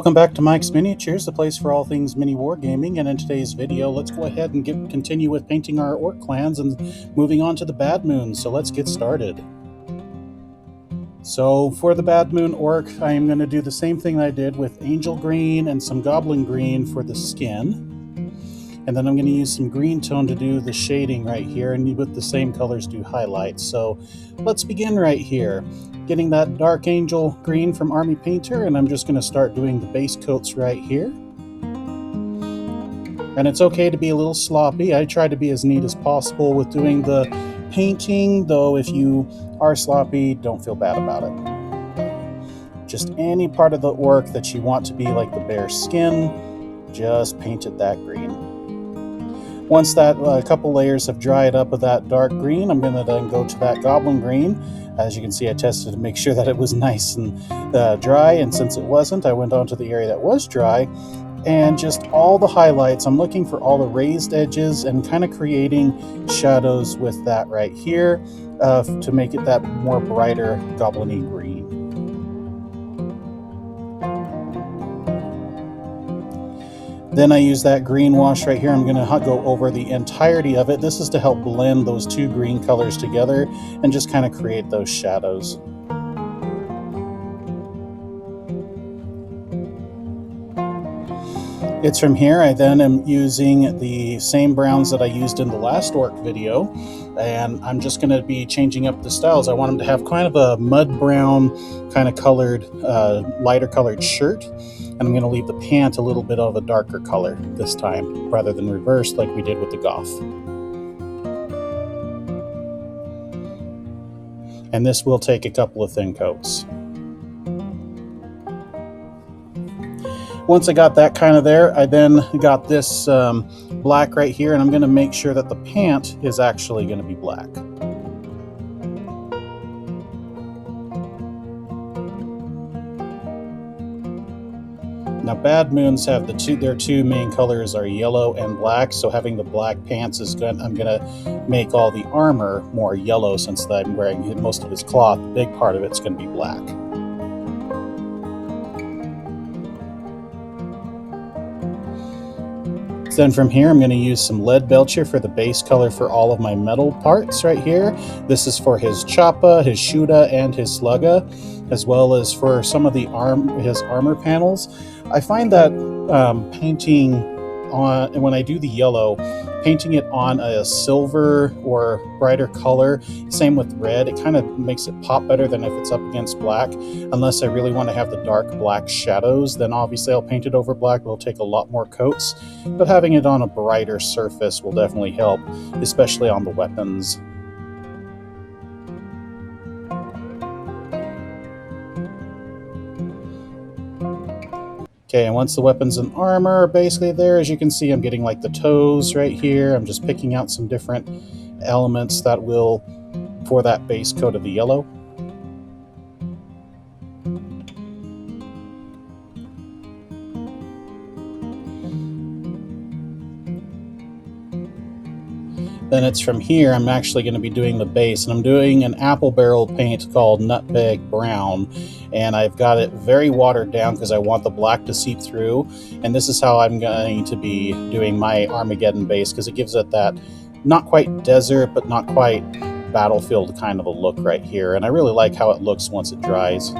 Welcome back to Mike's Miniatures, the place for all things mini wargaming, and in today's video, let's go ahead and continue with painting our orc clans and moving on to the Bad Moon, so let's get started. So for the Bad Moon orc, I am going to do the same thing that I did with Angel Green and some Goblin Green for the skin. And then I'm going to use some green tone to do the shading right here, and with the same colors do highlights. So let's begin right here. Getting that dark angel green from Army Painter, and I'm just going to start doing the base coats right here. And it's okay to be a little sloppy. I try to be as neat as possible with doing the painting, though if you are sloppy, don't feel bad about it. Just any part of the orc that you want to be like the bear's skin, just paint it that green. Once that couple layers have dried up of that dark green, I'm going to then go to that Goblin Green. As you can see, I tested to make sure that it was nice and dry, and since it wasn't, I went on to the area that was dry, and just all the highlights. I'm looking for all the raised edges and kind of creating shadows with that right here to make it that more brighter goblin-y green. Then I use that green wash right here. I'm going to go over the entirety of it. This is to help blend those two green colors together and just kind of create those shadows. It's from here I then am using the same browns that I used in the last orc video, and I'm just going to be changing up the styles. I want them to have kind of a mud brown kind of colored, lighter colored shirt. And I'm going to leave the pant a little bit of a darker color this time, rather than reversed like we did with the Goth. And this will take a couple of thin coats. Once I got that kind of there, I then got this black right here, and I'm going to make sure that the pant is actually going to be black. Now, Bad Moons have their two main colors are yellow and black, so having the black pants is good. I'm going to make all the armor more yellow since I'm wearing most of his cloth. The big part of it's going to be black. Then from here, I'm going to use some Leadbelcher for the base color for all of my metal parts right here. This is for his Choppa, his Shuda, and his Slugga, as well as for some of the his armor panels. I find that painting on, when I do the yellow, painting it on a silver or brighter color, same with red, it kind of makes it pop better than if it's up against black. Unless I really want to have the dark black shadows, then obviously I'll paint it over black. It'll take a lot more coats, but having it on a brighter surface will definitely help, especially on the weapons. Okay, and once the weapons and armor are basically there, as you can see, I'm getting like the toes right here. I'm just picking out some different elements that will, for that base coat of the yellow. Then it's from here I'm actually going to be doing the base, and I'm doing an apple barrel paint called Nutmeg Brown, and I've got it very watered down because I want the black to seep through, and this is how I'm going to be doing my Armageddon base because it gives it that not quite desert but not quite battlefield kind of a look right here, and I really like how it looks once it dries.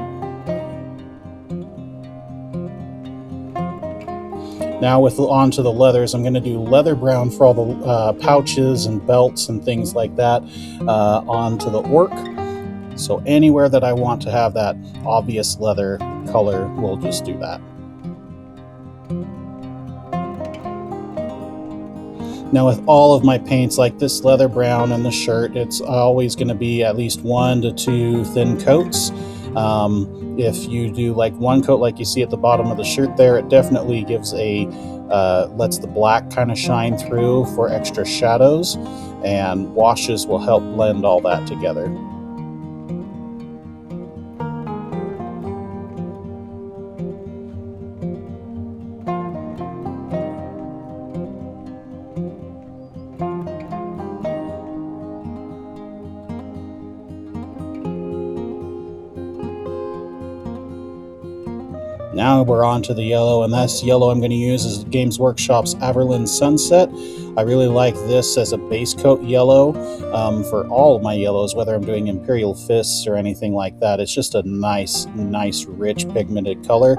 Now onto the leathers, I'm going to do leather brown for all the pouches and belts and things like that onto the orc. So anywhere that I want to have that obvious leather color, we'll just do that. Now with all of my paints, like this leather brown and the shirt, it's always going to be at least 1 to 2 thin coats. If you do like one coat like you see at the bottom of the shirt there, it definitely gives lets the black kind of shine through for extra shadows, and washes will help blend all that together. Now we're on to the yellow, and this yellow I'm going to use is Games Workshop's Averland Sunset. I really like this as a base coat yellow for all of my yellows, whether I'm doing Imperial Fists or anything like that. It's just a nice, rich pigmented color.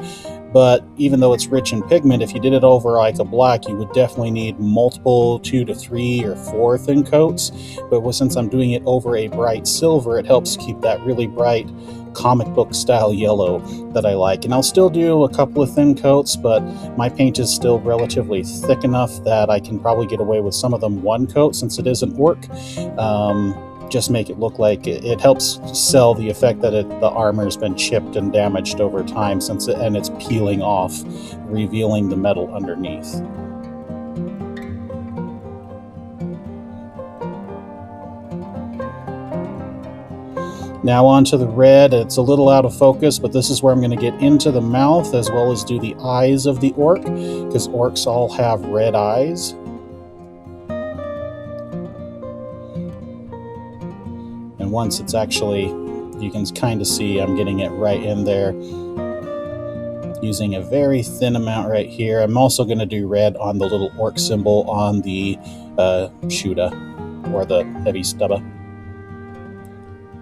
But even though it's rich in pigment, if you did it over like a black, you would definitely need multiple 2 to 3 or 4 thin coats. But since I'm doing it over a bright silver, it helps keep that really bright comic book style yellow that I like. And I'll still do a couple of thin coats, but my paint is still relatively thick enough that I can probably get away with some of them one coat since it is an orc. Just make it look like it helps sell the effect that the armor's been chipped and damaged over time and it's peeling off, revealing the metal underneath. Now on to the red. It's a little out of focus, but this is where I'm going to get into the mouth as well as do the eyes of the orc, because orcs all have red eyes. And once it's actually, you can kind of see I'm getting it right in there, using a very thin amount right here. I'm also going to do red on the little orc symbol on the Shuda, or the heavy stubba.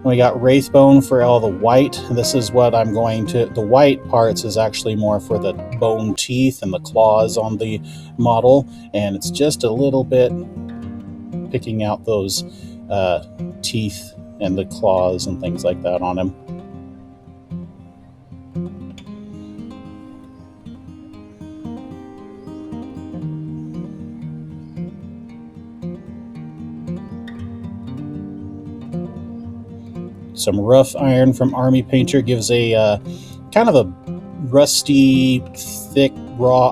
We got Wraithbone for all the white. This is what I'm going to... The white parts is actually more for the bone teeth and the claws on the model. And it's just a little bit picking out those teeth and the claws and things like that on him. Some rough iron from Army Painter gives a kind of a rusty, thick, raw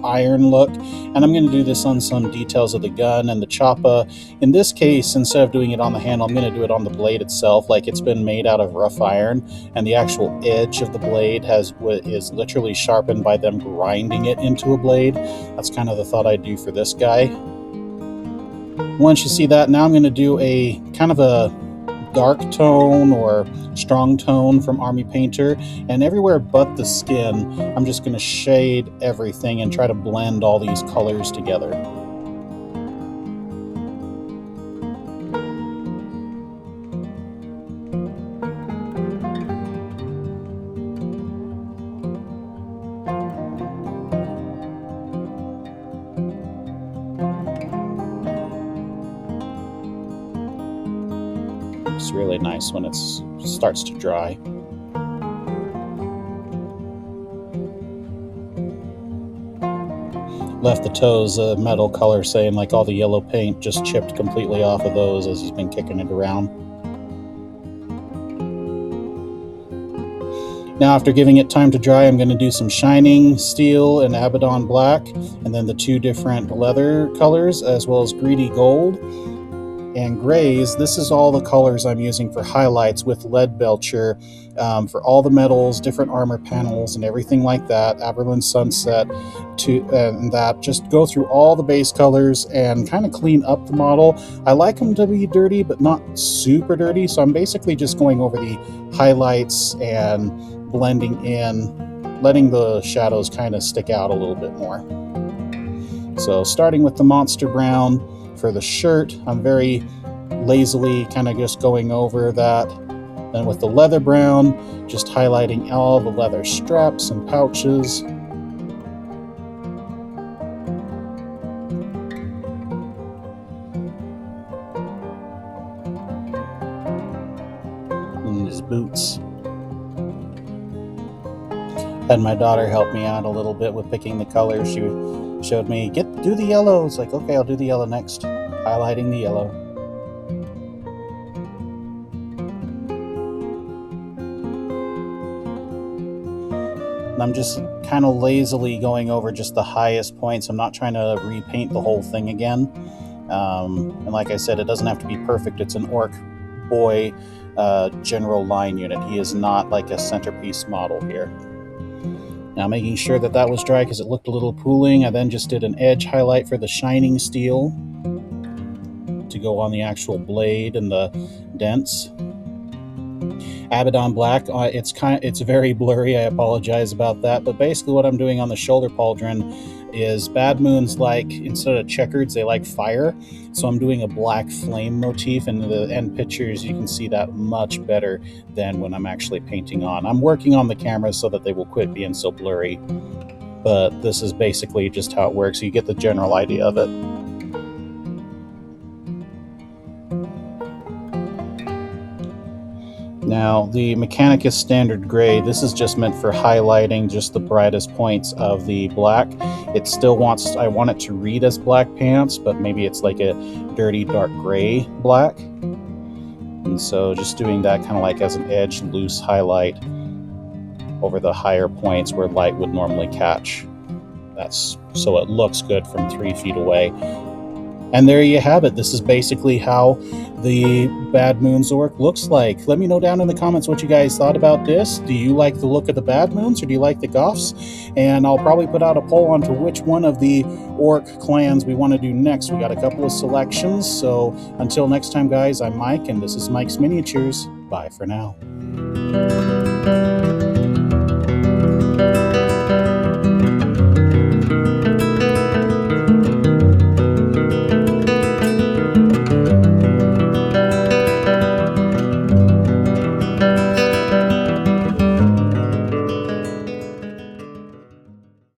iron look. And I'm going to do this on some details of the gun and the choppa. In this case, instead of doing it on the handle, I'm going to do it on the blade itself, like it's been made out of rough iron, and the actual edge of the blade is literally sharpened by them grinding it into a blade. That's kind of the thought I do for this guy. Once you see that, now I'm going to do a kind of a dark tone or strong tone from Army Painter, and everywhere but the skin I'm just going to shade everything and try to blend all these colors together. It's really nice when it starts to dry. Left the toes a metal color, saying like all the yellow paint just chipped completely off of those as he's been kicking it around. Now after giving it time to dry, I'm going to do some Shining Steel and Abaddon Black, and then the 2 different leather colors, as well as Greedy Gold and grays. This is all the colors I'm using for highlights with Leadbelcher for all the metals, different armor panels, and everything like that. Averland Sunset, and that. Just go through all the base colors and kind of clean up the model. I like them to be dirty, but not super dirty, so I'm basically just going over the highlights and blending in, letting the shadows kind of stick out a little bit more. So starting with the Monster Brown, for the shirt, I'm very lazily kind of just going over that. Then with the leather brown, just highlighting all the leather straps and pouches. And his boots. Had my daughter help me out a little bit with picking the colors. She showed me, do the yellow. It's like, okay, I'll do the yellow next. Highlighting the yellow. And I'm just kind of lazily going over just the highest points. I'm not trying to repaint the whole thing again. And like I said, it doesn't have to be perfect. It's an orc boy general line unit. He is not like a centerpiece model here. Now making sure that that was dry because it looked a little pooling, I then just did an edge highlight for the Shining Steel to go on the actual blade and the dents. Abaddon Black, it's very blurry. I apologize about that. But basically, what I'm doing on the shoulder pauldron is Bad Moons like, instead of checkers, they like fire. So I'm doing a black flame motif, and in the end pictures you can see that much better than when I'm actually painting on. I'm working on the cameras so that they will quit being so blurry. But this is basically just how it works. You get the general idea of it. Now, the Mechanicus Standard Gray, this is just meant for highlighting just the brightest points of the black. It still wants, I want it to read as black pants, but maybe it's like a dirty dark gray black. And so just doing that kind of like as an edge, loose highlight over the higher points where light would normally catch. That's so it looks good from 3 feet away. And there you have it. This is basically how the Bad Moons orc looks like. Let me know down in the comments what you guys thought about this. Do you like the look of the Bad Moons, or do you like the Goths? And I'll probably put out a poll onto which one of the orc clans we want to do next. We got a couple of selections. So until next time, guys, I'm Mike, and this is Mike's Miniatures. Bye for now.